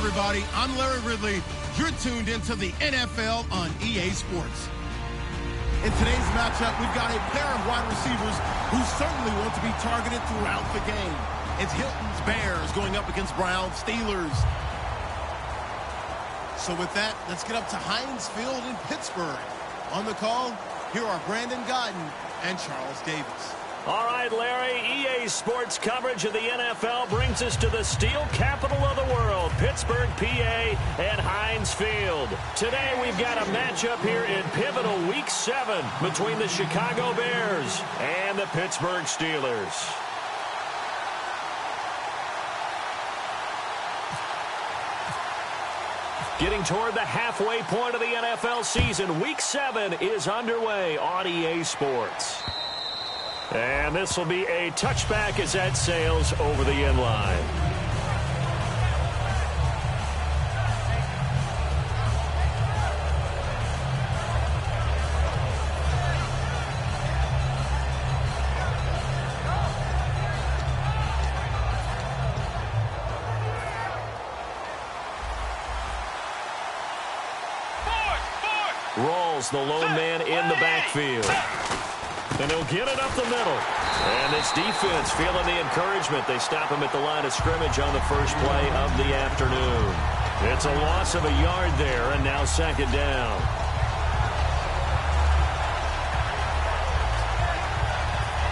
everybody. I'm Larry Ridley. You're tuned into the NFL on EA Sports. In today's matchup, we've got a pair of wide receivers who certainly want to be targeted throughout the game. It's Hilton's Bears going up against Brown's Steelers. So with that, let's get up to Heinz Field in Pittsburgh. On the call, here are Brandon Godden and Charles Davis. All right, Larry, EA Sports coverage of the NFL brings us to the steel capital of the world, Pittsburgh, PA, and Heinz Field. Today, we've got a matchup here in pivotal Week 7 between the Chicago Bears and the Pittsburgh Steelers. Getting toward the halfway point of the NFL season, Week 7 is underway on EA Sports. And this will be a touchback as that sails over the end line. Rolls the lone man in the backfield. And he'll get it up the middle. And this defense feeling the encouragement. They stop him at the line of scrimmage on the first play of the afternoon. It's a loss of a yard there, and now second down.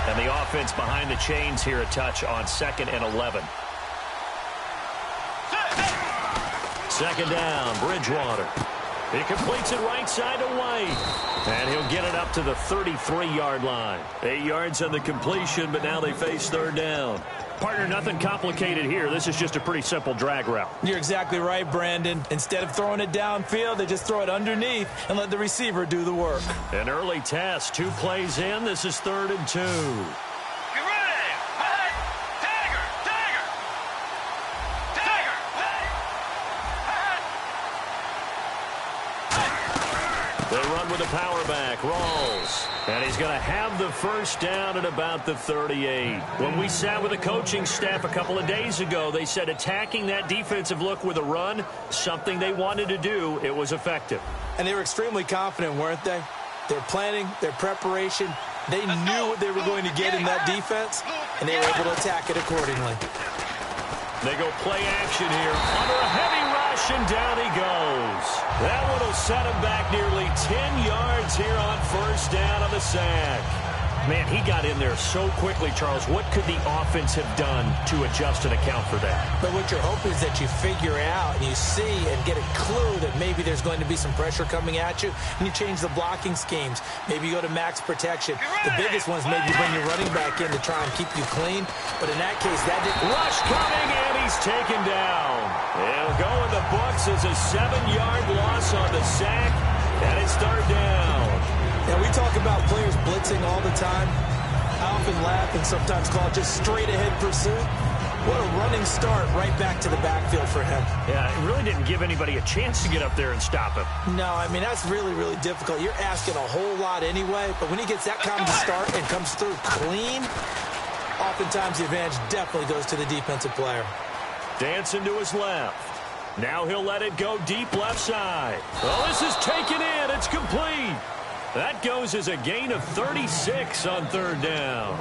And the offense behind the chains here a touch on 2nd and 11. Second down, Bridgewater. He completes it right side to White. And he'll get it up to the 33-yard line. 8 yards on the completion, but now they face third down. Partner, nothing complicated here. This is just a pretty simple drag route. You're exactly right, Brandon. Instead of throwing it downfield, they just throw it underneath and let the receiver do the work. An early test. 2 plays in. This is 3rd and 2. With a power back, Rawls. And he's going to have the first down at about the 38. When we sat with the coaching staff a couple of days ago, they said attacking that defensive look with a run, something they wanted to do, it was effective. And they were extremely confident, weren't they? Their planning, their preparation, they knew what they were going to get in that defense, and they were able to attack it accordingly. They go play action here under a heavy rush, and down he goes. That one will set him back nearly 10 yards here on first down on the sack. Man, he got in there so quickly, Charles. What could the offense have done to adjust and account for that? But what you're hoping is that you figure out and you see and get a clue that maybe there's going to be some pressure coming at you, and you change the blocking schemes. Maybe you go to max protection. The biggest one's maybe bring your running back in to try and keep you clean. But in that case, that didn't... Rush coming, and he's taken down. It'll go in the books as a 7-yard loss on the sack, and it's third down. Yeah, we talk about players blitzing all the time. I often laugh and sometimes call it just straight-ahead pursuit. What a running start right back to the backfield for him. Yeah, it really didn't give anybody a chance to get up there and stop him. No, I mean, that's really, really difficult. You're asking a whole lot anyway, but when he gets that kind of start and comes through clean, oftentimes the advantage definitely goes to the defensive player. Dancing to his left. Now he'll let it go deep left side. Oh, this is taken in. It's complete. That goes as a gain of 36 on third down.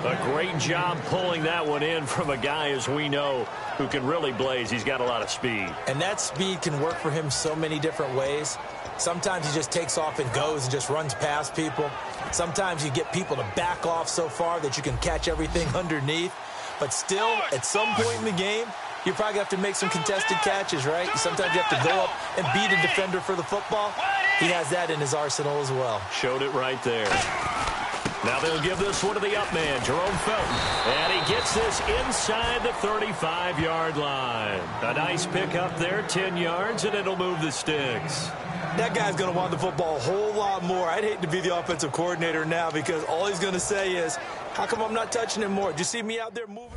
A great job pulling that one in from a guy, as we know, who can really blaze. He's got a lot of speed. And that speed can work for him so many different ways. Sometimes he just takes off and goes and just runs past people. Sometimes you get people to back off so far that you can catch everything underneath. But still, at some point in the game, you probably have to make some contested catches, right? Sometimes you have to go up and beat a defender for the football. He has that in his arsenal as well. Showed it right there. Now they'll give this one to the up man, Jerome Felton. And he gets this inside the 35-yard line. A nice pick up there, 10 yards, and it'll move the sticks. That guy's going to want the football a whole lot more. I'd hate to be the offensive coordinator now because all he's going to say is, how come I'm not touching him more? Did you see me out there moving?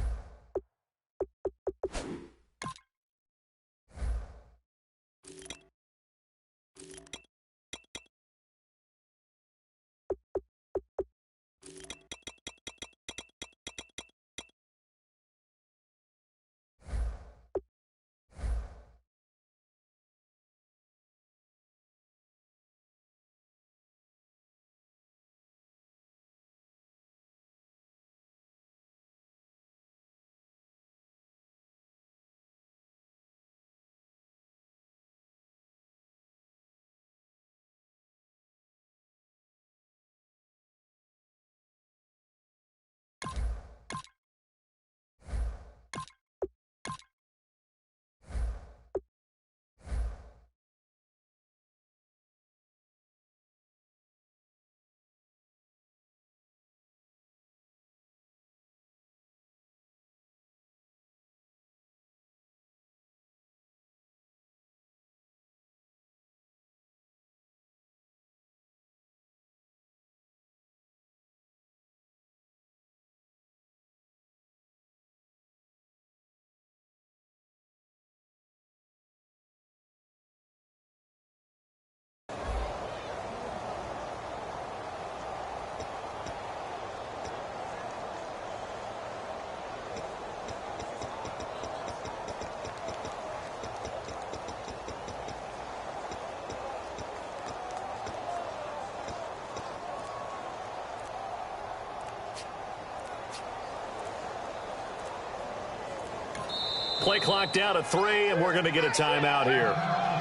Play clock down to 3, and we're going to get a timeout here.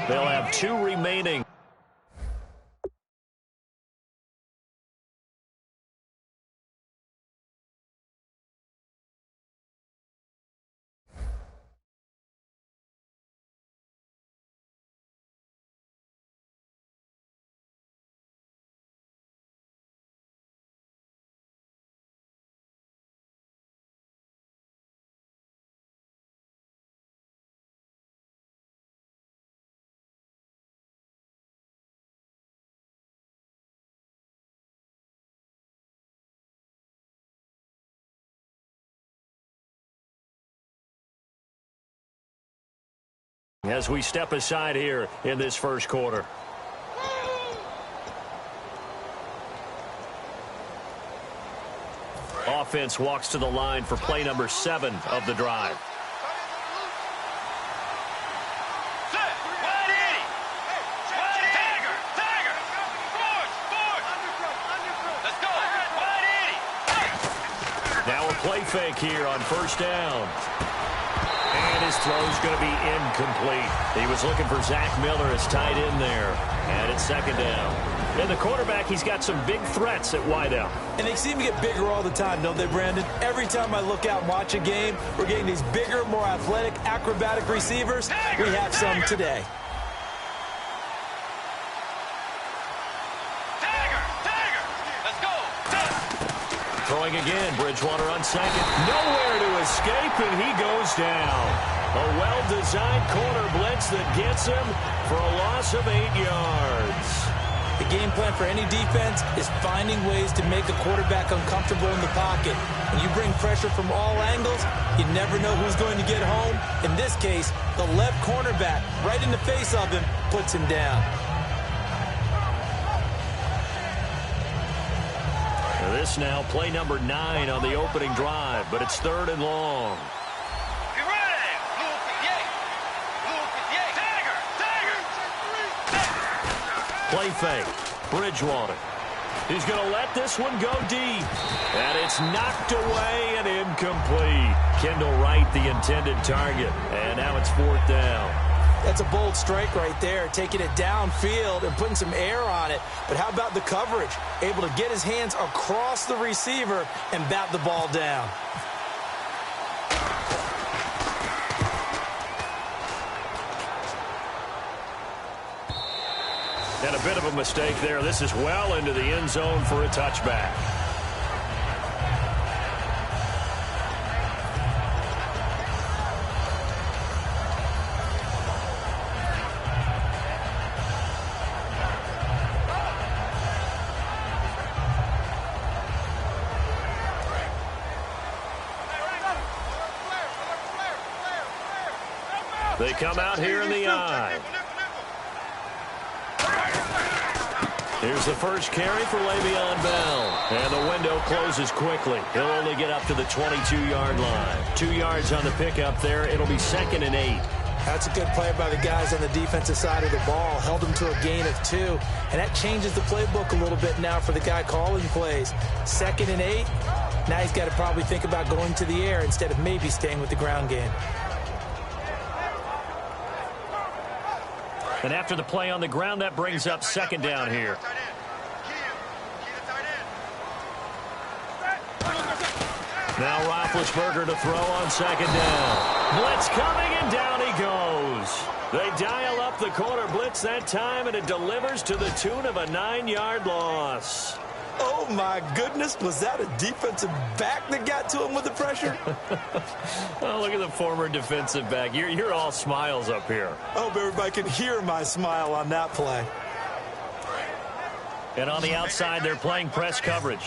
They'll have 2 remaining. As we step aside here in this first quarter. Offense walks to the line for play number 7 of the drive. Now a play fake here on first down. And his throw's going to be incomplete. He was looking for Zach Miller as tight end there. And it's second down. And the quarterback, he's got some big threats at wideout. And they seem to get bigger all the time, don't they, Brandon? Every time I look out and watch a game, we're getting these bigger, more athletic, acrobatic receivers. We have some today. Throwing again, Bridgewater on second. Nowhere to escape, and he goes down. A well-designed corner blitz that gets him for a loss of 8 yards. The game plan for any defense is finding ways to make a quarterback uncomfortable in the pocket. When you bring pressure from all angles, you never know who's going to get home. In this case, the left cornerback, right in the face of him, puts him down. This now play number 9 on the opening drive, but it's 3rd and long. Play fake. Bridgewater. He's going to let this one go deep. And it's knocked away and incomplete. Kendall Wright, the intended target. And now it's 4th down. That's a bold strike right there, taking it downfield and putting some air on it. But how about the coverage? Able to get his hands across the receiver and bat the ball down. And a bit of a mistake there. This is well into the end zone for a touchback. They come out here in the eye. Here's the first carry for Le'Veon Bell. And the window closes quickly. He'll only get up to the 22-yard line. 2 yards on the pickup there. It'll be 2nd and 8. That's a good play by the guys on the defensive side of the ball. Held him to a gain of 2. And that changes the playbook a little bit now for the guy calling plays. 2nd and 8. Now he's got to probably think about going to the air instead of maybe staying with the ground game. And after the play on the ground, that brings up 2nd down here. Now Roethlisberger to throw on 2nd down. Blitz coming, and down he goes. They dial up the corner blitz that time, and it delivers to the tune of a 9-yard loss. Oh, my goodness. Was that a defensive back that got to him with the pressure? Oh, look at the former defensive back. You're all smiles up here. I hope everybody can hear my smile on that play. And on the outside, they're playing press coverage.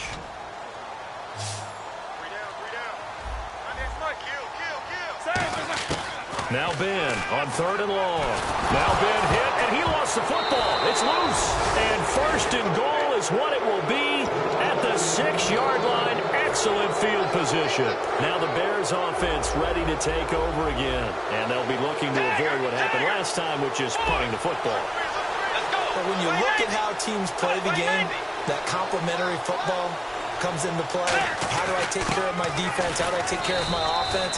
Now Ben on 3rd and long. Now Ben hit, and he lost the football. It's loose. And 1st and goal is what it will be at the 6-yard line. Excellent field position. Now the Bears offense ready to take over again. And they'll be looking to avoid what happened last time, which is punting the football. But when you look at how teams play the game, that complementary football comes into play. How do I take care of my defense? How do I take care of my offense?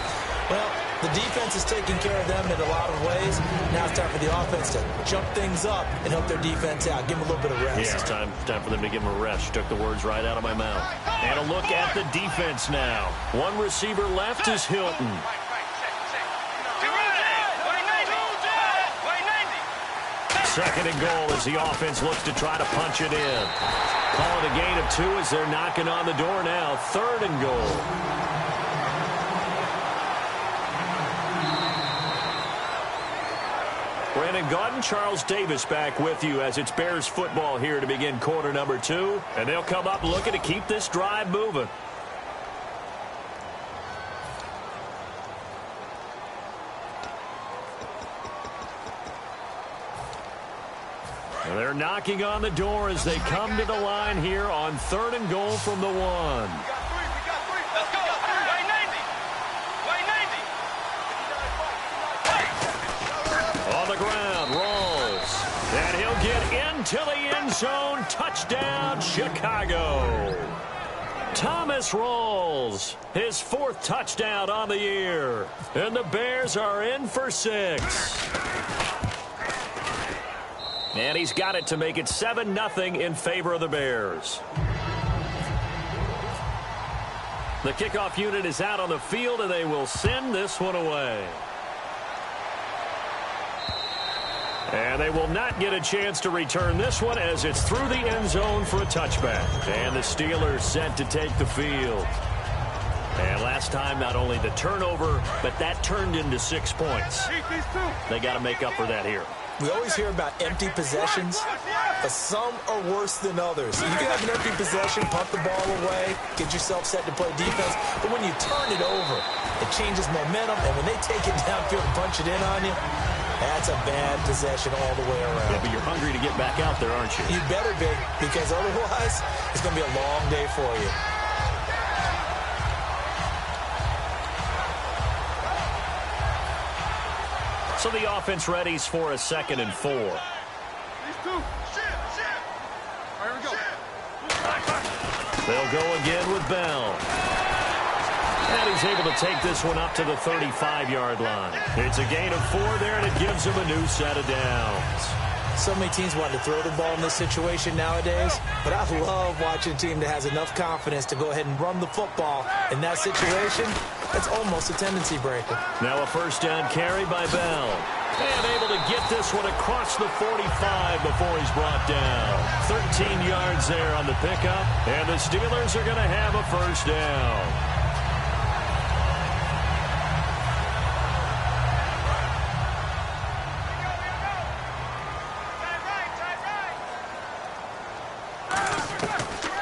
Well, The defense is taking care of them in a lot of ways. Now it's time for the offense to jump things up and help their defense out. Give them a little bit of rest. Yeah, it's time for them to give them a rest. You took the words right out of my mouth. And a look at the defense now. One receiver left is Hilton. Second and goal as the offense looks to try to punch it in. Call it a gain of 2 as they're knocking on the door now. Third and goal. Brandon Gaudin, Charles Davis back with you as it's Bears football here to begin quarter number 2. And they'll come up looking to keep this drive moving. And they're knocking on the door as they come to the line here on third and goal from the 1. On the ground, rolls. And he'll get into the end zone. Touchdown, Chicago. Thomas Rawls, his 4th touchdown on the year. And the Bears are in for 6. And he's got it to make it 7-0 in favor of the Bears. The kickoff unit is out on the field, and they will send this one away. And they will not get a chance to return this one as it's through the end zone for a touchback. And the Steelers set to take the field. And last time, not only the turnover, but that turned into 6 points. They got to make up for that here. We always hear about empty possessions, but some are worse than others. You can have an empty possession, punt the ball away, get yourself set to play defense, but when you turn it over, it changes momentum, and when they take it downfield and punch it in on you, that's a bad possession all the way around. Yeah, but you're hungry to get back out there, aren't you? You better be, because otherwise, it's going to be a long day for you. So the offense readies for a 2nd and 4. These 2. Shit. All right, here we go. They'll go again with Bell. And he's able to take this one up to the 35-yard line. It's a gain of 4 there, and it gives him a new set of downs. So many teams want to throw the ball in this situation nowadays, but I love watching a team that has enough confidence to go ahead and run the football. In that situation, it's almost a tendency breaker. Now a first down carry by Bell. And able to get this one across the 45 before he's brought down. 13 yards there on the pickup, and the Steelers are going to have a first down.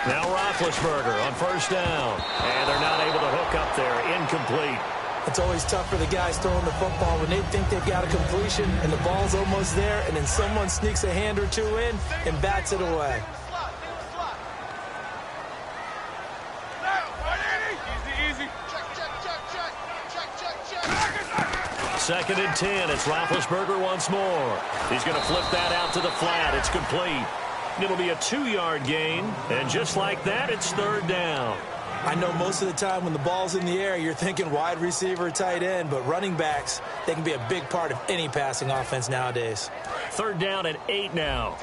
Now Roethlisberger on first down. And they're not able to hook up there. Incomplete. It's always tough for the guys throwing the football when they think they've got a completion and the ball's almost there, and then someone sneaks a hand or 2 in and bats it away. Second and 10. It's Roethlisberger once more. He's going to flip that out to the flat. It's complete. It'll be a 2-yard gain, and just like that, it's third down. I know most of the time when the ball's in the air, you're thinking wide receiver, tight end, but running backs, they can be a big part of any passing offense nowadays. Third down and 8 now.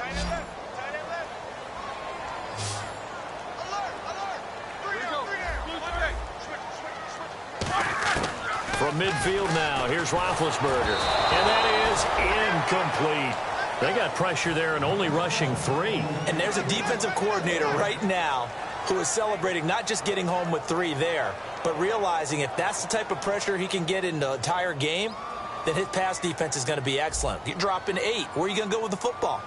From midfield now, here's Roethlisberger, and that is incomplete. They got pressure there and only rushing 3. And there's a defensive coordinator right now who is celebrating not just getting home with 3 there, but realizing if that's the type of pressure he can get in the entire game, then his pass defense is going to be excellent. You're dropping 8. Where are you going to go with the football?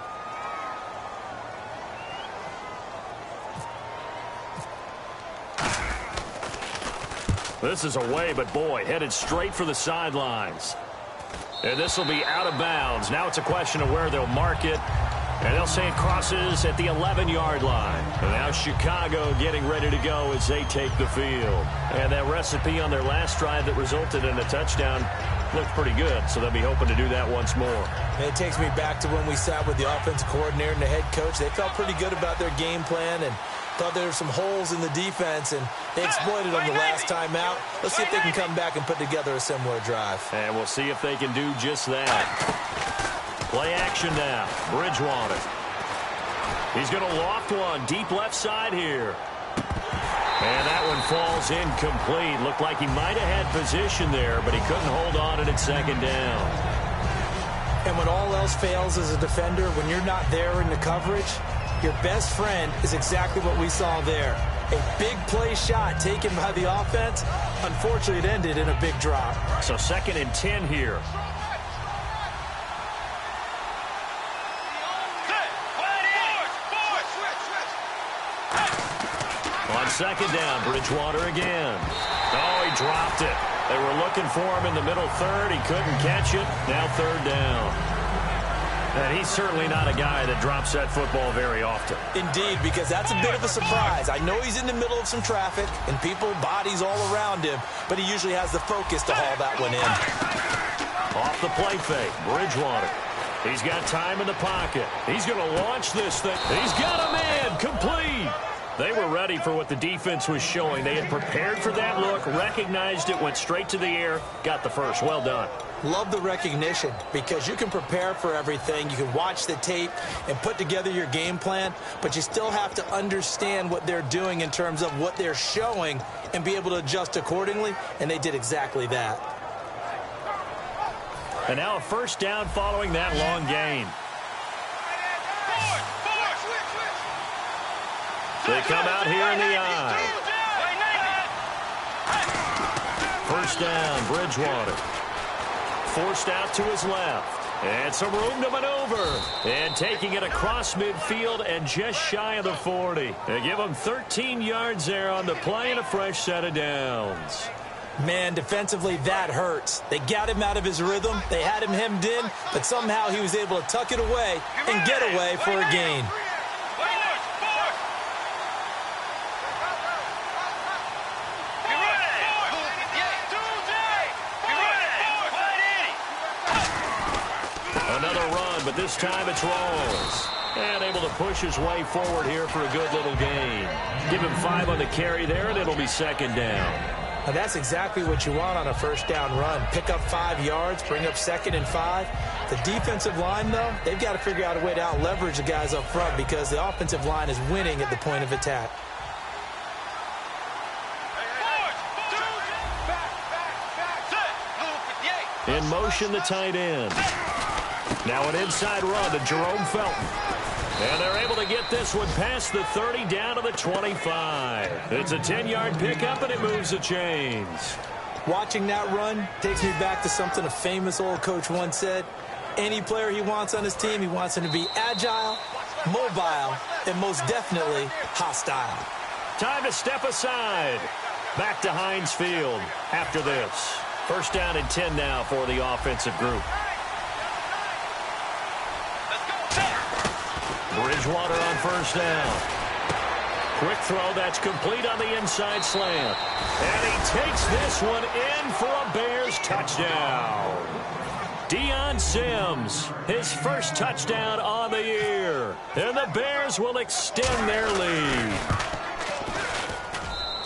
This is away, but boy, headed straight for the sidelines. And this will be out of bounds. Now it's a question of where they'll mark it. And they'll say it crosses at the 11-yard line. And now Chicago getting ready to go as they take the field. And that recipe on their last drive that resulted in a touchdown looked pretty good. So they'll be hoping to do that once more. And it takes me back to when we sat with the offensive coordinator and the head coach. They felt pretty good about their game plan. And Thought there were some holes in the defense, and they exploited them the last time out. Let's see if they can come back and put together a similar drive. And we'll see if they can do just that. Play action now. Bridgewater. He's going to loft one deep left side here. And that one falls incomplete. Looked like he might have had position there, but he couldn't hold on at second down. And when all else fails as a defender, when you're not there in the coverage, your best friend is exactly what we saw there. A big play shot taken by the offense. Unfortunately, it ended in a big drop. So 2nd and 10 here. On 2nd down, Bridgewater again. Oh, he dropped it. They were looking for him in the middle third. He couldn't catch it. Now 3rd down. And he's certainly not a guy that drops that football very often. Indeed, because that's a bit of a surprise. I know he's in the middle of some traffic and people, bodies all around him, but he usually has the focus to haul that one in. Off the play fake, Bridgewater. He's got time in the pocket. He's going to launch this thing. He's got a man, complete. They were ready for what the defense was showing. They had prepared for that look, recognized it, went straight to the air, got the first. Well done. Love the recognition because you can prepare for everything. You can watch the tape and put together your game plan, but you still have to understand what they're doing in terms of what they're showing and be able to adjust accordingly, and they did exactly that. And now a 1st down following that long gain. They come out here in the eye. 1st down, Bridgewater. Forced out to his left. And some room to maneuver. And taking it across midfield and just shy of the 40. They give him 13 yards there on the play and a fresh set of downs. Man, defensively, that hurts. They got him out of his rhythm. They had him hemmed in, but somehow he was able to tuck it away and get away for a gain. But this time it's Rawls. And able to push his way forward here for a good little gain. Give him 5 on the carry there, and it'll be 2nd down. Now that's exactly what you want on a 1st down run. Pick up 5 yards, bring up 2nd and 5. The defensive line, though, they've got to figure out a way to out-leverage the guys up front because the offensive line is winning at the point of attack. In motion, the tight end. Now an inside run to Jerome Felton. And they're able to get this one past the 30 down to the 25. It's a 10-yard pickup, and it moves the chains. Watching that run takes me back to something a famous old coach once said. Any player he wants on his team, he wants him to be agile, mobile, and most definitely hostile. Time to step aside. Back to Heinz Field after this. 1st down and 10 now for the offensive group. Bridgewater on 1st down. Quick throw that's complete on the inside slant. And he takes this one in for a Bears touchdown. Deion Sims, his 1st touchdown on the year. And the Bears will extend their lead.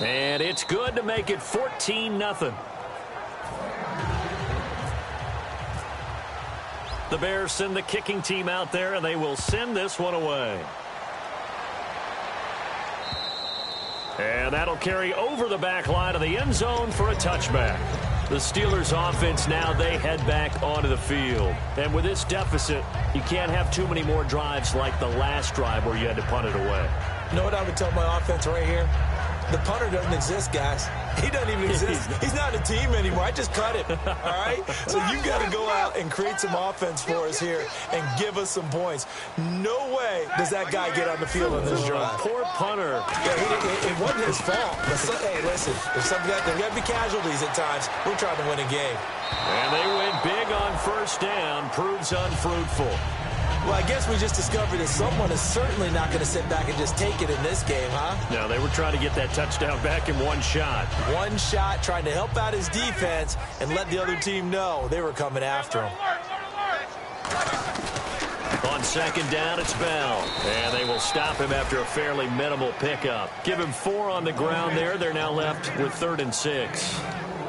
And it's good to make it 14-0. The Bears send the kicking team out there, and they will send this one away. And that'll carry over the back line of the end zone for a touchback. The Steelers offense now, they head back onto the field. And with this deficit, you can't have too many more drives like the last drive where you had to punt it away. You know what I would tell my offense right here? The punter doesn't exist, guys. He doesn't even exist. He's not a team anymore. I just cut him, all right? So you got to go out and create some offense for us here and give us some points. No way does that guy get on the field on this drive. Poor punter. Yeah, it wasn't his fault. Hey, listen, there's got to be casualties at times. We're trying to win a game. And they went big on 1st down. Proves unfruitful. Well, I guess we just discovered that someone is certainly not going to sit back and just take it in this game, huh? No, they were trying to get that touchdown back in one shot. One shot, trying to help out his defense and let the other team know they were coming after him. On second down, it's Bell. And they will stop him after a fairly minimal pickup. Give him 4 on the ground there. They're now left with 3rd and 6.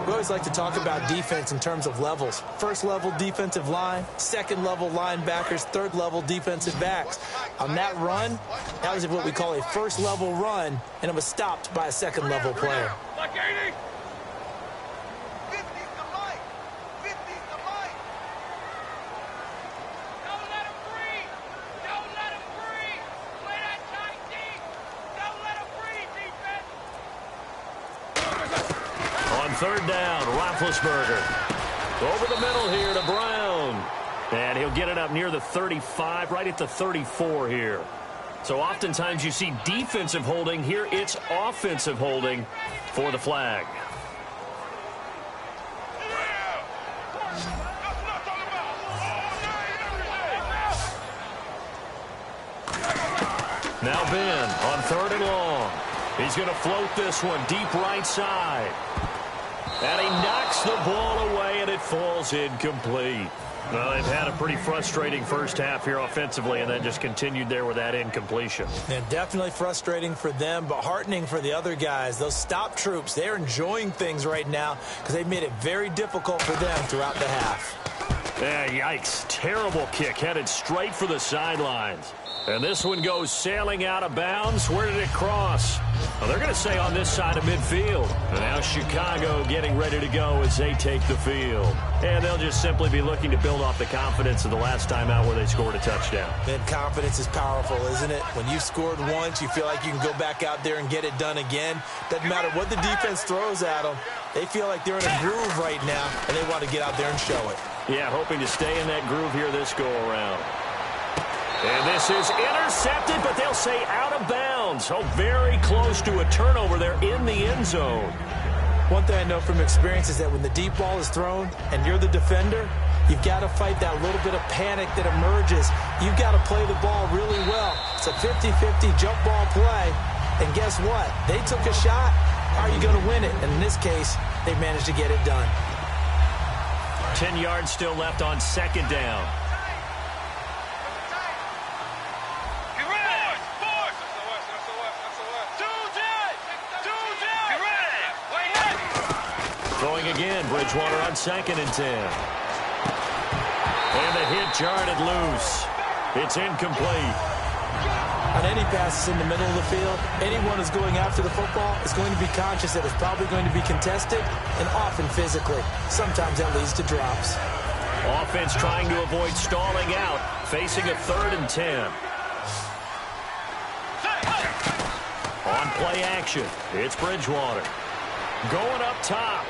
We always like to talk about defense in terms of levels. First level defensive line, second level linebackers, third level defensive backs. On that run, that was what we call a first level run, and it was stopped by a second level player. Third down, Roethlisberger. Over the middle here to Brown. And he'll get it up near the 35, right at the 34 here. So oftentimes you see defensive holding. Here it's offensive holding for the flag. Now Ben on 3rd and long. He's going to float this one deep right side. And he knocks the ball away, and it falls incomplete. Well, they've had a pretty frustrating first half here offensively, and then just continued there with that incompletion. Yeah, definitely frustrating for them, but heartening for the other guys. Those stop troops, they're enjoying things right now because they've made it very difficult for them throughout the half. Yeah, yikes. Terrible kick, headed straight for the sidelines. And this one goes sailing out of bounds. Where did it cross? Well, they're going to say on this side of midfield. And now Chicago getting ready to go as they take the field. And they'll just simply be looking to build off the confidence of the last time out where they scored a touchdown. And confidence is powerful, isn't it? When you've scored once, you feel like you can go back out there and get it done again. Doesn't matter what the defense throws at them. They feel like they're in a groove right now, and they want to get out there and show it. Yeah, hoping to stay in that groove here this go-around. And this is intercepted, but they'll say out of bounds. So very close to a turnover there in the end zone. One thing I know from experience is that when the deep ball is thrown and you're the defender, you've got to fight that little bit of panic that emerges. You've got to play the ball really well. It's a 50-50 jump ball play. And guess what? They took a shot. How are you going to win it? And in this case, they managed to get it done. 10 yards still left on second down. Going again, Bridgewater on 2nd and 10. And the hit jarred loose. It's incomplete. On any passes in the middle of the field, anyone who's going after the football is going to be conscious that it's probably going to be contested and often physically. Sometimes that leads to drops. Offense trying to avoid stalling out, facing a 3rd and 10. On play action, it's Bridgewater. Going up top.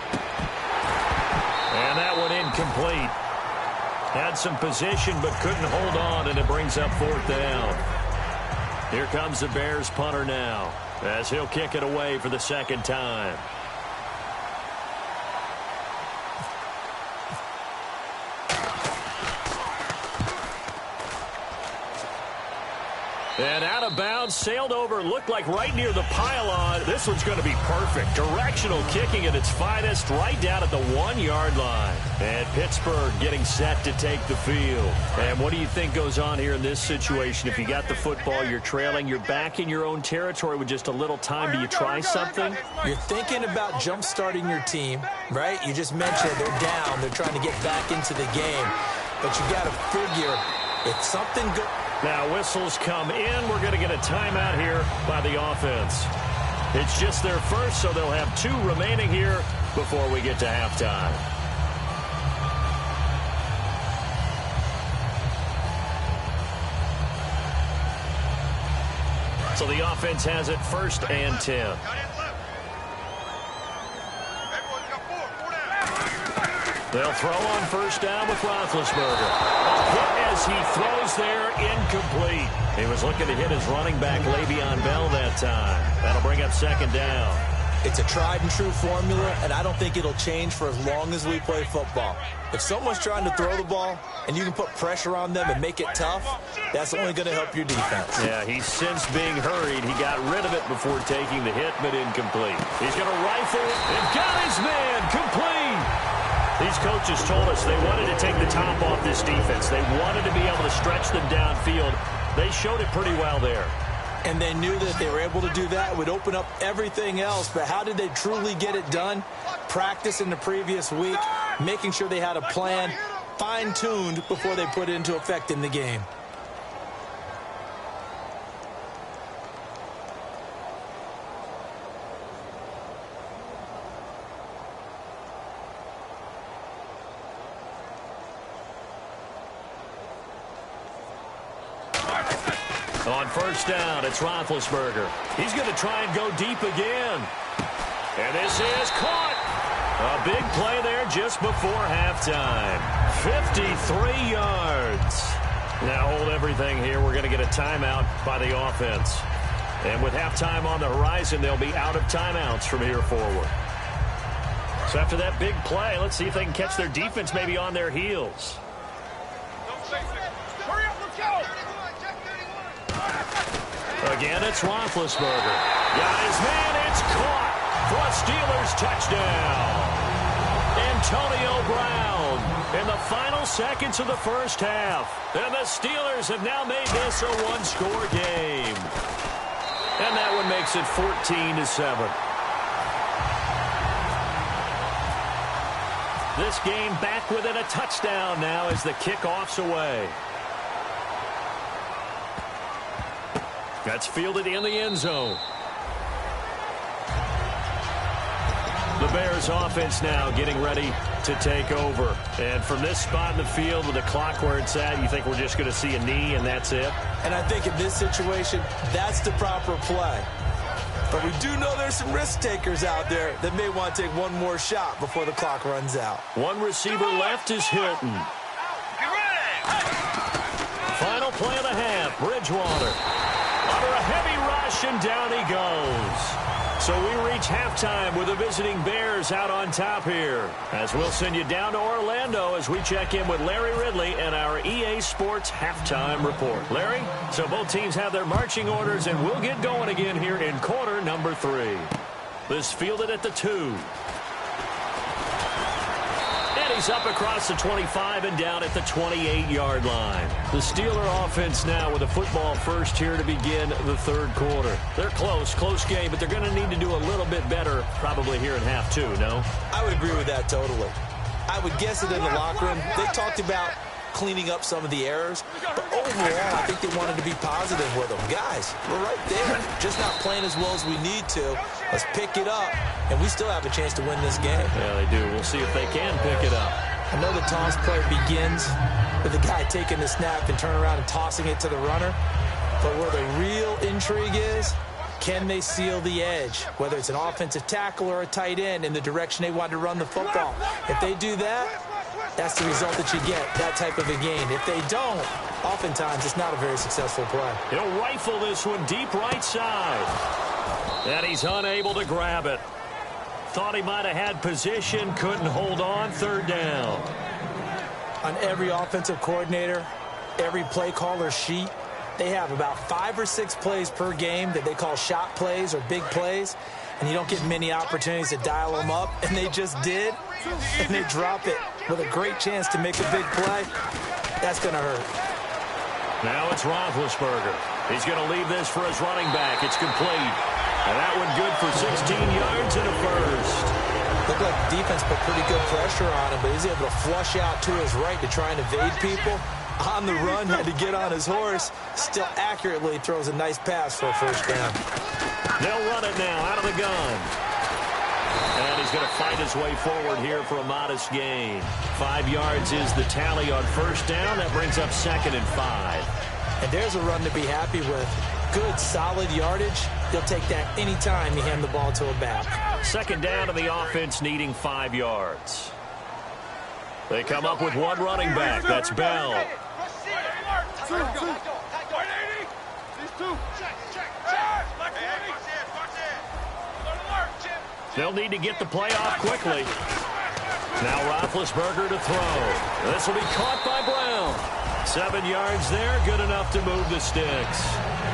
And that one incomplete. Had some position but couldn't hold on, and it brings up 4th down. Here comes the Bears punter now as he'll kick it away for the second time. And out of bounds, sailed over, looked like right near the pylon. This one's going to be perfect. Directional kicking at its finest, right down at the 1-yard line. And Pittsburgh getting set to take the field. And what do you think goes on here in this situation? If you got the football, you're trailing, you're back in your own territory with just a little time. Do you try something? You're thinking about jump-starting your team, right? You just mentioned they're down. They're trying to get back into the game. But you got to figure if something goes... Now whistles come in. We're going to get a timeout here by the offense. It's just their first, so they'll have 2 remaining here before we get to halftime. So the offense has it 1st and 10. They'll throw on 1st down with Roethlisberger. A hit as he throws there, incomplete. He was looking to hit his running back, Le'Veon Bell, that time. That'll bring up 2nd down. It's a tried-and-true formula, and I don't think it'll change for as long as we play football. If someone's trying to throw the ball and you can put pressure on them and make it tough, that's only going to help your defense. Yeah, he's since being hurried. He got rid of it before taking the hit, but incomplete. He's going to rifle and got his man complete. He's coaches told us they wanted to take the top off this defense. They wanted to be able to stretch them downfield. They showed it pretty well there. And they knew that if they were able to do that, it would open up everything else. But how did they truly get it done? Practice in the previous week, making sure they had a plan, fine-tuned before they put it into effect in the game. On first down, it's Roethlisberger. He's going to try and go deep again. And this is caught. A big play there just before halftime. 53 yards. Now hold everything here. We're going to get a timeout by the offense. And with halftime on the horizon, they'll be out of timeouts from here forward. So after that big play, let's see if they can catch their defense maybe on their heels. Hurry up, let's go! Again, it's Roethlisberger. Got his man, it's caught for a Steelers touchdown. Antonio Brown in the final seconds of the first half. And the Steelers have now made this a one-score game. And that one makes it 14-7. This game back within a touchdown now as the kickoff's away. That's fielded in the end zone. The Bears offense now getting ready to take over. And from this spot in the field with the clock where it's at, you think we're just going to see a knee and that's it? And I think in this situation, that's the proper play. But we do know there's some risk takers out there that may want to take one more shot before the clock runs out. One receiver left is Hilton. Final play of the half, Bridgewater. Under a heavy rush, and down he goes. So we reach halftime with the visiting Bears out on top here. As we'll send you down to Orlando as we check in with Larry Ridley and our EA Sports Halftime Report. Larry, so both teams have their marching orders, and we'll get going again here in quarter number 3. This fielded at the 2. And he's up across the 25 and down at the 28-yard line. The Steeler offense now with a football first here to begin the third quarter. They're close game, but they're going to need to do a little bit better probably here in half 2, no? I would agree with that totally. I would guess it in the locker room. They talked about cleaning up some of the errors, but overall, I think they wanted to be positive with them. Guys, we're right there. Just not playing as well as we need to. Let's pick it up, and we still have a chance to win this game. Yeah, they do. We'll see if they can pick it up. I know the toss play begins with the guy taking the snap and turning around and tossing it to the runner, but where the real intrigue is, can they seal the edge, whether it's an offensive tackle or a tight end in the direction they want to run the football. If they do that, that's the result that you get, that type of a gain. If they don't, oftentimes it's not a very successful play. He'll rifle this one deep right side. And he's unable to grab it. Thought he might have had position, couldn't hold on, third down. On every offensive coordinator, every play caller sheet, they have about 5 or 6 plays per game that they call shot plays or big plays, and you don't get many opportunities to dial them up, and they just did, and they drop it with a great chance to make a big play. That's going to hurt. Now it's Roethlisberger. He's going to leave this for his running back. It's complete. And that one good for 16 yards and a first. Looked like the defense put pretty good pressure on him, but he's able to flush out to his right to try and evade people. On the run, had to get on his horse. Still accurately throws a nice pass for a first down. They'll run it now out of the gun. And he's going to fight his way forward here for a modest gain. 5 yards is the tally on first down. That brings up 2nd and 5. And there's a run to be happy with. Good, solid yardage. They'll take that anytime you hand the ball to a back. Second down to the offense needing 5 yards. They come up with one running back. That's Bell. They'll need to get the play off quickly. Now Roethlisberger to throw. This will be caught by Brown. 7 yards there, good enough to move the sticks.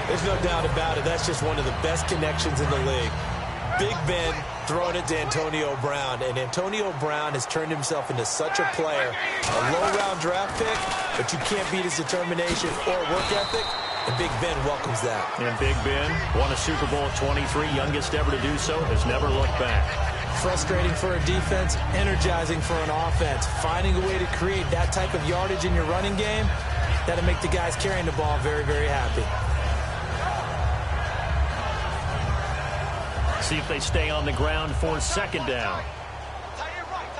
There's no doubt about it. That's just one of the best connections in the league. Big Ben throwing it to Antonio Brown. And Antonio Brown has turned himself into such a player. A low-round draft pick, but you can't beat his determination or work ethic. And Big Ben welcomes that. And Big Ben won a Super Bowl at 23, youngest ever to do so, has never looked back. Frustrating for a defense, energizing for an offense. Finding a way to create that type of yardage in your running game, that'll make the guys carrying the ball very, very happy. See if they stay on the ground for second down.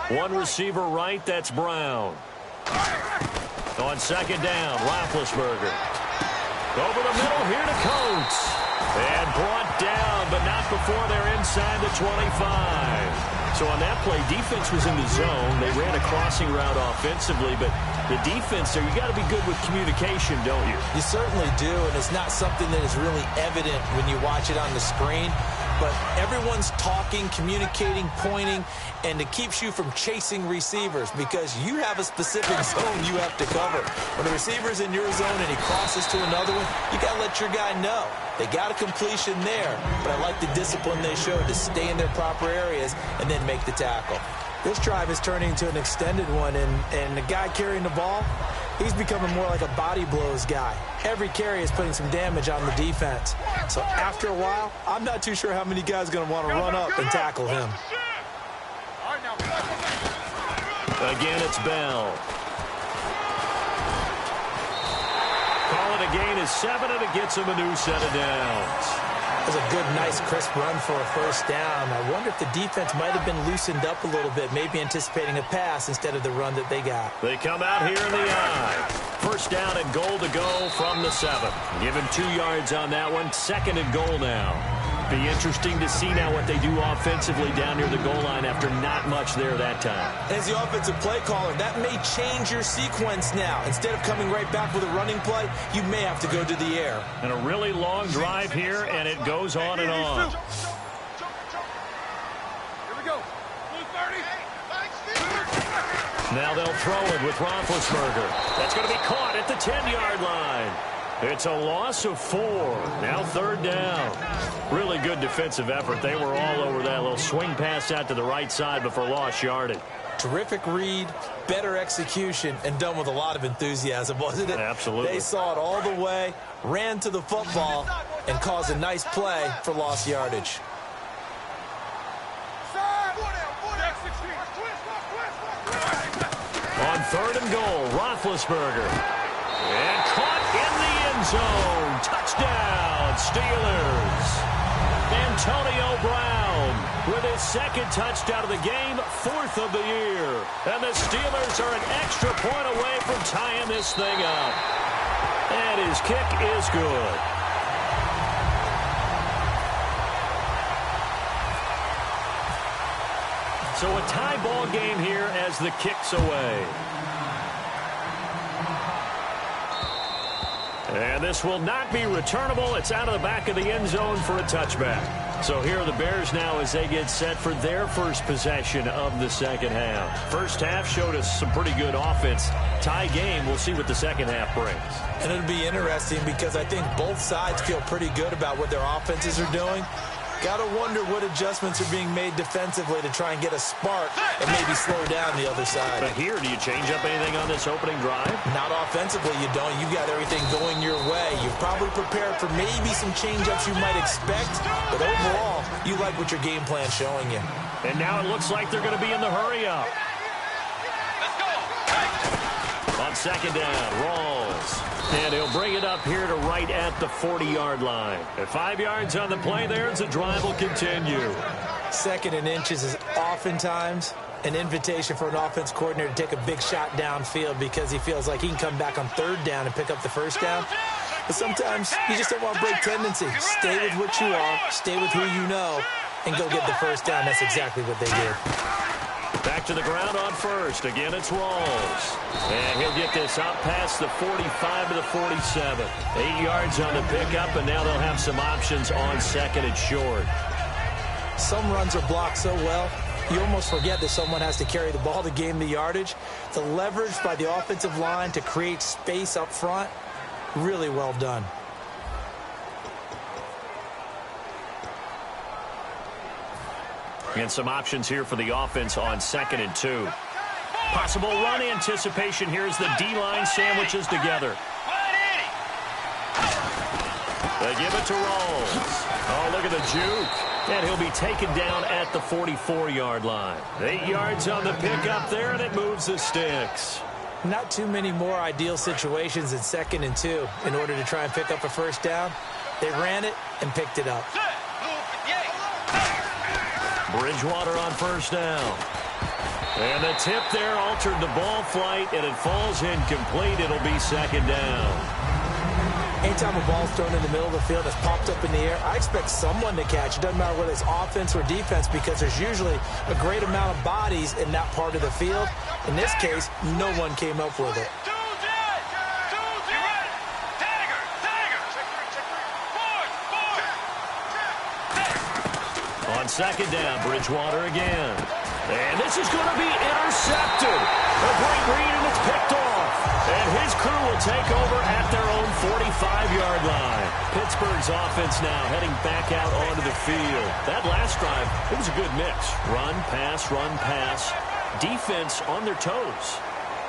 One receiver right, that's Brown. On second down, Roethlisberger. Over the middle here to Coates. And brought down, but not before they're inside the 25. So on that play, defense was in the zone. They ran a crossing route offensively, but the defense there, you got to be good with communication, don't you? You certainly do, and it's not something that is really evident when you watch it on the screen. But everyone's talking, communicating, pointing, and it keeps you from chasing receivers because you have a specific zone you have to cover. When the receiver's in your zone and he crosses to another one, you got to let your guy know. They got a completion there, but I like the discipline they showed to stay in their proper areas and then make the tackle. This drive is turning into an extended one, and the guy carrying the ball, he's becoming more like a body blows guy. Every carry is putting some damage on the defense. So after a while, I'm not too sure how many guys are going to want to run up and tackle him. Again, it's Bell. Call it a gain of 7, and it gets him a new set of downs. That was a good, nice, crisp run for a first down. I wonder if the defense might have been loosened up a little bit, maybe anticipating a pass instead of the run that they got. They come out here in the eye. First down and goal to go from the 7. Give him 2 yards on that one. Second and goal now. Be interesting to see now what they do offensively down near the goal line after not much there that time. As the offensive play caller, that may change your sequence now. Instead of coming right back with a running play, you may have to go to the air. And a really long drive here, and it goes on and on. Here we go. Now they'll throw it with Roethlisberger. That's going to be caught at the 10-yard line. It's a loss of 4. Now third down. Really good defensive effort. They were all over that little swing pass out to the right side before lost yardage. Terrific read, better execution, and done with a lot of enthusiasm, wasn't it? Absolutely. They saw it all the way, ran to the football, and caused a nice play for lost yardage. On third and goal, Roethlisberger. And caught in the end zone. Touchdown, Steelers. Antonio Brown with his second touchdown of the game, 4th of the year. And the Steelers are an extra point away from tying this thing up. And his kick is good. So a tie ball game here as the kick's away. And this will not be returnable. It's out of the back of the end zone for a touchback. So here are the Bears now as they get set for their first possession of the second half. First half showed us some pretty good offense. Tie game, we'll see what the second half brings. And it'll be interesting because I think both sides feel pretty good about what their offenses are doing. Got to wonder what adjustments are being made defensively to try and get a spark and maybe slow down the other side. But here, do you change up anything on this opening drive? Not offensively, you don't. You've got everything going your way. You've probably prepared for maybe some change-ups you might expect, but overall, you like what your game plan's showing you. And now it looks like they're going to be in the hurry-up. On second down, Rawls. And he'll bring it up here to right at the 40-yard line. At 5 yards on the play there, as the drive will continue. Second and inches is oftentimes an invitation for an offense coordinator to take a big shot downfield because he feels like he can come back on third down and pick up the first down. But sometimes you just don't want to break tendency. Stay with what you are, stay with who you know, and go get the first down. That's exactly what they did. Back to the ground on first. Again, it's Rawls. And he'll get this out past the 45 to the 47. 8 yards on the pickup, and now they'll have some options on second and short. Some runs are blocked so well, you almost forget that someone has to carry the ball to gain the yardage. The leverage by the offensive line to create space up front, really well done. And some options here for the offense on 2nd and 2. Possible run anticipation here as the D-line sandwiches together. They give it to Rawls. Oh, look at the juke. And he'll be taken down at the 44-yard line. 8 yards on the pickup there, and it moves the sticks. Not too many more ideal situations in 2nd and 2 in order to try and pick up a first down. They ran it and picked it up. Bridgewater on first down. And the tip there altered the ball flight, and it falls incomplete. It'll be 2nd down. Anytime a ball's thrown in the middle of the field that's popped up in the air, I expect someone to catch. It doesn't matter whether it's offense or defense because there's usually a great amount of bodies in that part of the field. In this case, no one came up with it. On 2nd down, Bridgewater again. And this is going to be intercepted. A great read, and it's picked off. And his crew will take over at their own 45-yard line. Pittsburgh's offense now heading back out onto the field. That last drive, it was a good mix. Run, pass, defense on their toes.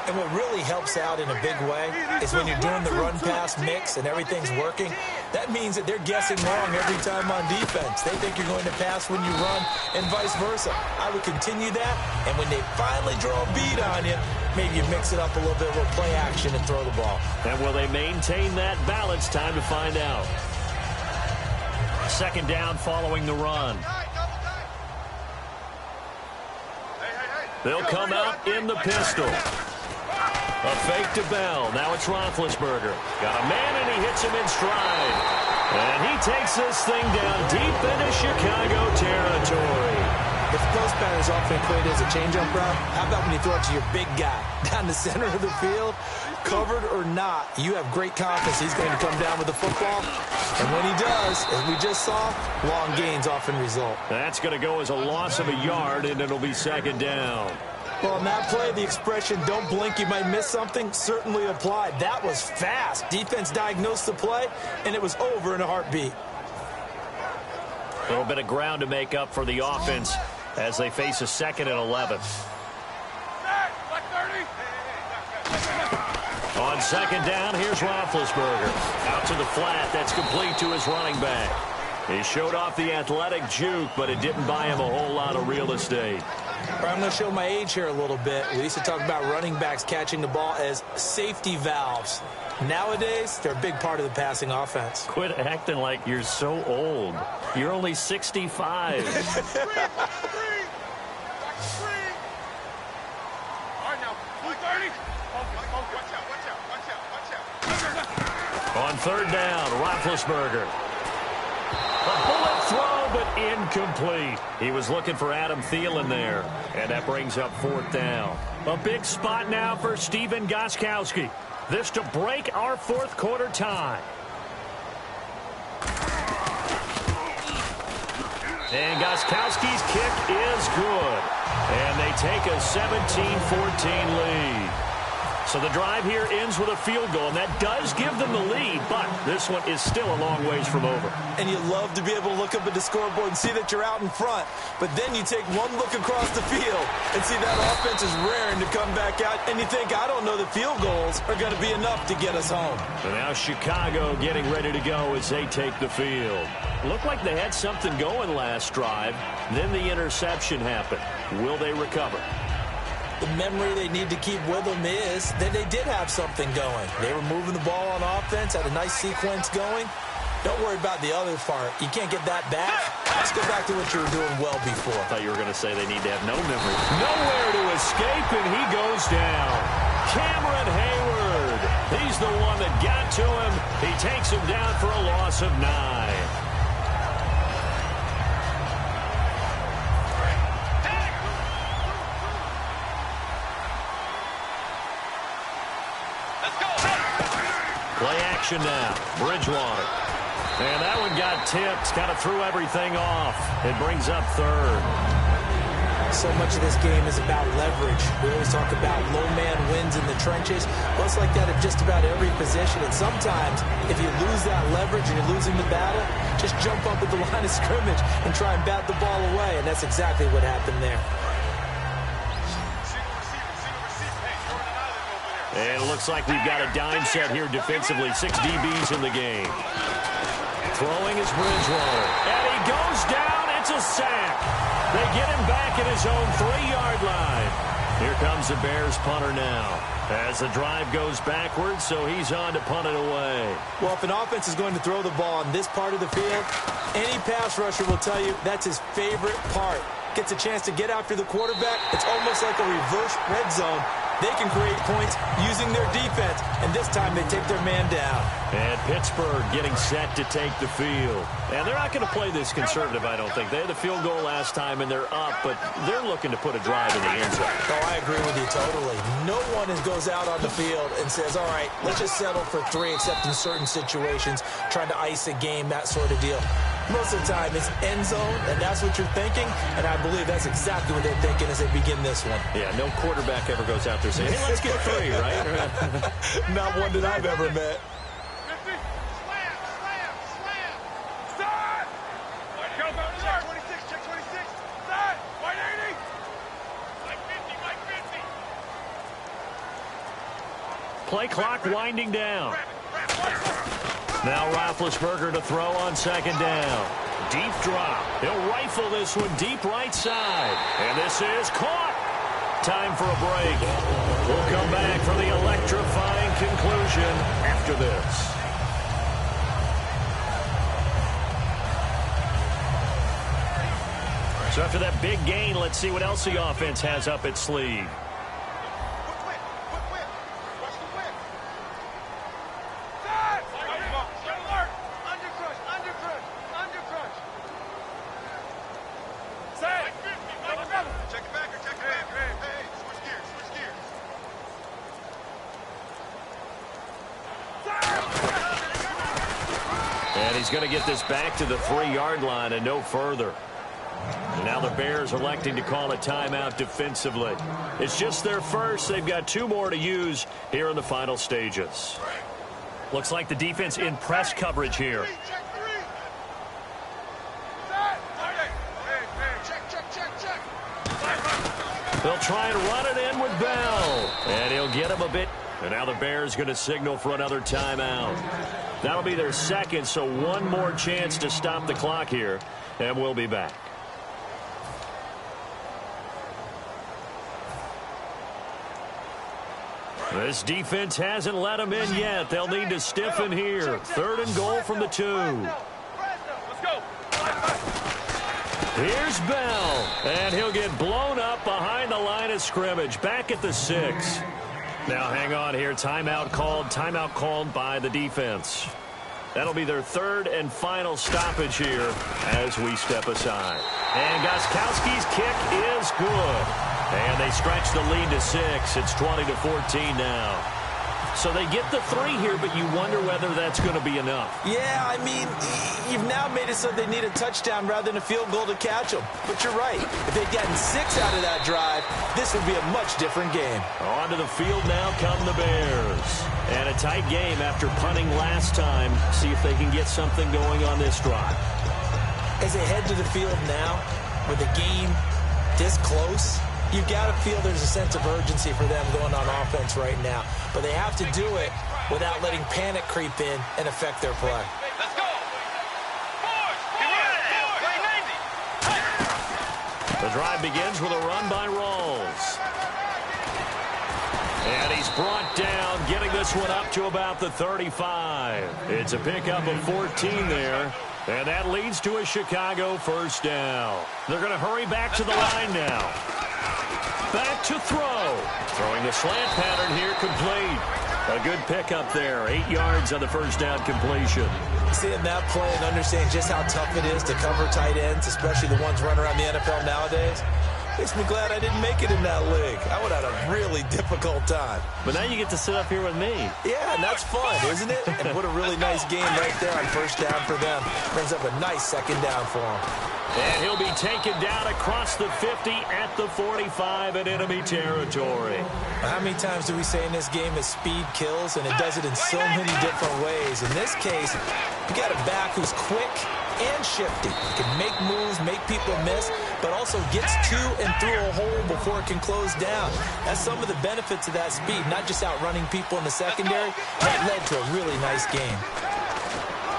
And what really helps out in a big way is when you're doing the run-pass mix and everything's working, that means that they're guessing wrong every time on defense. They think you're going to pass when you run and vice versa. I would continue that, and when they finally draw a bead on you, maybe you mix it up a little bit with play action and throw the ball. And will they maintain that balance? Time to find out. 2nd down following the run. They'll come out in the pistol. A fake to Bell. Now it's Roethlisberger. Got a man, and he hits him in stride. And he takes this thing down deep into Chicago territory. If close patterns often equated as a change-up route, how about when you throw it to your big guy down the center of the field? Covered or not, you have great confidence he's going to come down with the football. And when he does, as we just saw, long gains often result. That's going to go as a loss of a yard, and it'll be 2nd down. Well, in that play, the expression, don't blink, you might miss something, certainly applied. That was fast. Defense diagnosed the play, and it was over in a heartbeat. A little bit of ground to make up for the offense as they face a 2nd and 11. On 2nd down, here's Roethlisberger. Out to the flat, that's complete to his running back. He showed off the athletic juke, but it didn't buy him a whole lot of real estate. I'm going to show my age here a little bit. We used to talk about running backs catching the ball as safety valves. Nowadays, they're a big part of the passing offense. Quit acting like you're so old. You're only 65. On 3rd down, Roethlisberger. A bullet throw, but incomplete. He was looking for Adam Thielen there, and that brings up 4th down. A big spot now for Stephen Gostkowski. This to break our 4th quarter tie. And Gostkowski's kick is good. And they take a 17-14 lead. So the drive here ends with a field goal, and that does give them the lead, but this one is still a long ways from over. And you love to be able to look up at the scoreboard and see that you're out in front, but then you take one look across the field and see that offense is raring to come back out, and you think, I don't know that field goals are going to be enough to get us home. So now Chicago getting ready to go as they take the field. Looked like they had something going last drive, then the interception happened. Will they recover? The memory they need to keep with them is that they did have something going. They were moving the ball on offense, had a nice sequence going. Don't worry about the other part. You can't get that back. Let's go back to what you were doing well before. I thought you were going to say they need to have no memory. Nowhere to escape, and he goes down. Cameron Hayward. He's the one that got to him. He takes him down for a loss of 9. Play action now. Bridgewater. And that one got tipped. Kind of threw everything off. It brings up 3rd. So much of this game is about leverage. We always talk about low man wins in the trenches. Well, it's like that at just about every position. And sometimes, if you lose that leverage and you're losing the battle, just jump up at the line of scrimmage and try and bat the ball away. And that's exactly what happened there. And it looks like we've got a dime set here defensively. 6 DBs in the game. Throwing is Bridgewater. And he goes down. It's a sack. They get him back at his own 3-yard line. Here comes the Bears punter now. As the drive goes backwards, so he's on to punt it away. Well, if an offense is going to throw the ball on this part of the field, any pass rusher will tell you that's his favorite part. Gets a chance to get after the quarterback. It's almost like a reverse red zone. They can create points using their defense, and this time they take their man down. And Pittsburgh getting set to take the field. And they're not going to play this conservative, I don't think. They had the field goal last time, and they're up, but they're looking to put a drive in the end zone. Oh, I agree with you totally. No one goes out on the field and says, all right, let's just settle for 3, except in certain situations, trying to ice a game, that sort of deal. Most of the time, it's end zone, and that's what you're thinking, and I believe that's exactly what they're thinking as they begin this one. Yeah, no quarterback ever goes out there saying, hey, let's get 3, right? Not one that I've ever met. 50, slam, slam. Start! Go, check 26, check 26. Start! White 80. Mike 50. Play clock winding down. Now Roethlisberger to throw on second down. Deep drop. He'll rifle this one deep right side. And this is caught. Time for a break. We'll come back for the electrifying conclusion after this. So after that big gain, let's see what else the offense has up its sleeve. He's going to get this back to the 3-yard line and no further. And now the Bears are electing to call a timeout defensively. It's just their first. They've got 2 more to use here in the final stages. Looks like the defense in press coverage here. They'll try and run it in with Bell. And he'll get him a bit. And now the Bears going to signal for another timeout. That'll be their second, so one more chance to stop the clock here. And we'll be back. This defense hasn't let them in yet. They'll need to stiffen here. 3rd and goal from the 2. Let's go. Here's Bell. And he'll get blown up behind the line of scrimmage. Back at the 6. Now hang on here. Timeout called by the defense. That'll be their 3rd and final stoppage here as we step aside. And Gostkowski's kick is good. And they stretch the lead to 6. It's 20-14 now. So they get the 3 here, but you wonder whether that's going to be enough. Yeah, I mean, you've now made it so they need a touchdown rather than a field goal to catch them. But you're right. If they'd gotten 6 out of that drive, this would be a much different game. Onto the field now come the Bears. And a tight game after punting last time. See if they can get something going on this drive. As they head to the field now, with the game this close, you've got to feel there's a sense of urgency for them going on offense right now. But they have to do it without letting panic creep in and affect their play. Let's go. Forge. The drive begins with a run by Rawls. And he's brought down, getting this one up to about the 35. It's a pickup of 14 there. And that leads to a Chicago first down. They're going to hurry back to the line now. Back to throw. Throwing the slant pattern here, complete. A good pickup there. 8 yards on the first down completion. Seeing that play and understanding just how tough it is to cover tight ends, especially the ones running around the NFL nowadays, makes me glad I didn't make it in that league. I would have had a really really difficult time. But now you get to sit up here with me. Yeah, and that's fun, isn't it? And what a really nice game right there on first down for them. Brings up a nice second down for them. And he'll be taken down across the 50 at the 45 in enemy territory. How many times do we say in this game that speed kills, and it does it in so many different ways? In this case, you got a back who's quick and shifty. He can make moves, make people miss, but also gets to and through a hole before it can close down. That's some of the benefits of that speed, not just outrunning people in the secondary. That led to a really nice game.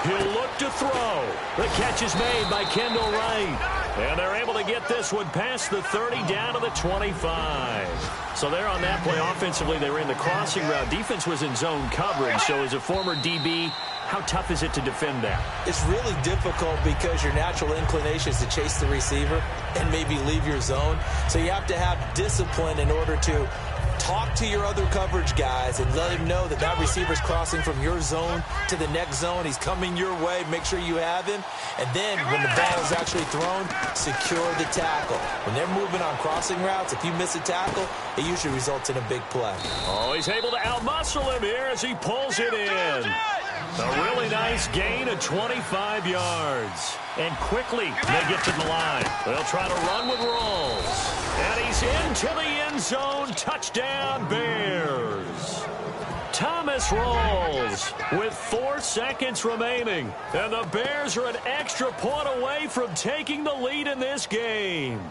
He'll look to throw. The catch is made by Kendall Wright. And they're able to get this one past the 30 down to the 25. So there on that play, offensively, they ran the crossing route. Defense was in zone coverage. So as a former DB, how tough is it to defend that? It's really difficult because your natural inclination is to chase the receiver and maybe leave your zone. So you have to have discipline in order to talk to your other coverage guys and let him know that that receiver's crossing from your zone to the next zone. He's coming your way. Make sure you have him. And then when the ball is actually thrown, secure the tackle. When they're moving on crossing routes, if you miss a tackle, it usually results in a big play. Oh, he's able to outmuscle him here as he pulls it in. A really nice gain of 25 yards. And quickly they get to the line. They'll try to run with Rawls. And he's into the end zone. Touchdown, Bears. Thomas Rawls with 4 seconds remaining. And the Bears are an extra point away from taking the lead in this game.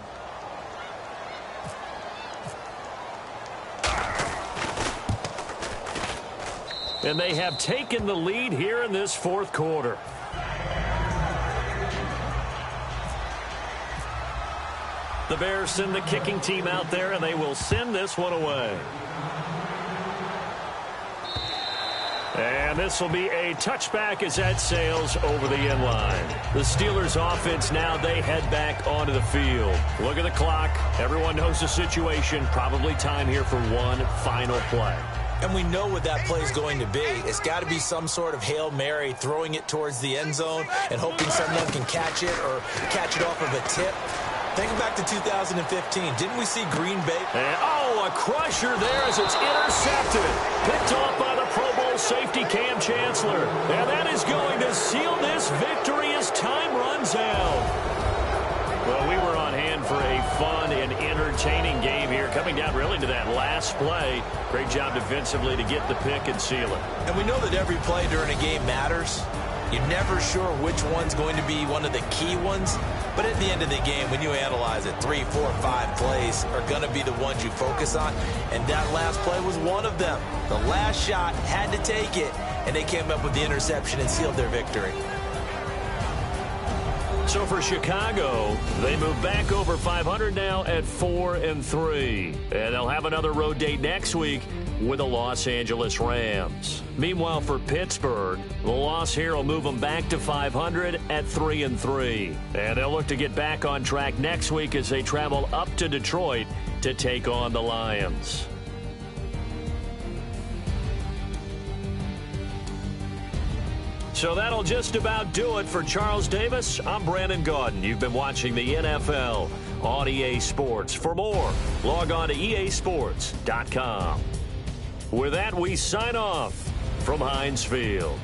And they have taken the lead here in this fourth quarter. The Bears send the kicking team out there, and they will send this one away. And this will be a touchback as that sails over the end line. The Steelers offense now, they head back onto the field. Look at the clock. Everyone knows the situation. Probably time here for one final play. And we know what that play is going to be. It's got to be some sort of Hail Mary, throwing it towards the end zone and hoping someone can catch it or catch it off of a tip. Think back to 2015. Didn't we see Green Bay? And, a crusher there as it's intercepted. Picked off by the Pro Bowl safety Cam Chancellor. And that is going to seal this victory as time runs out. Well, we were on hand for a fun and entertaining game here, coming down really to that last play. Great job defensively to get the pick and seal it. And we know that every play during a game matters. You're never sure which one's going to be one of the key ones. But at the end of the game, when you analyze it, 3, 4, 5 plays are going to be the ones you focus on. And that last play was one of them. The last shot had to take it, and they came up with the interception and sealed their victory. So for Chicago, they move back over 500 now at 4-3. And they'll have another road date next week with the Los Angeles Rams. Meanwhile, for Pittsburgh, the loss here will move them back to 500 at 3-3. And they'll look to get back on track next week as they travel up to Detroit to take on the Lions. So that'll just about do it for Charles Davis. I'm Brandon Gaudin. You've been watching the NFL on EA Sports. For more, log on to easports.com. With that, we sign off from Heinz Field.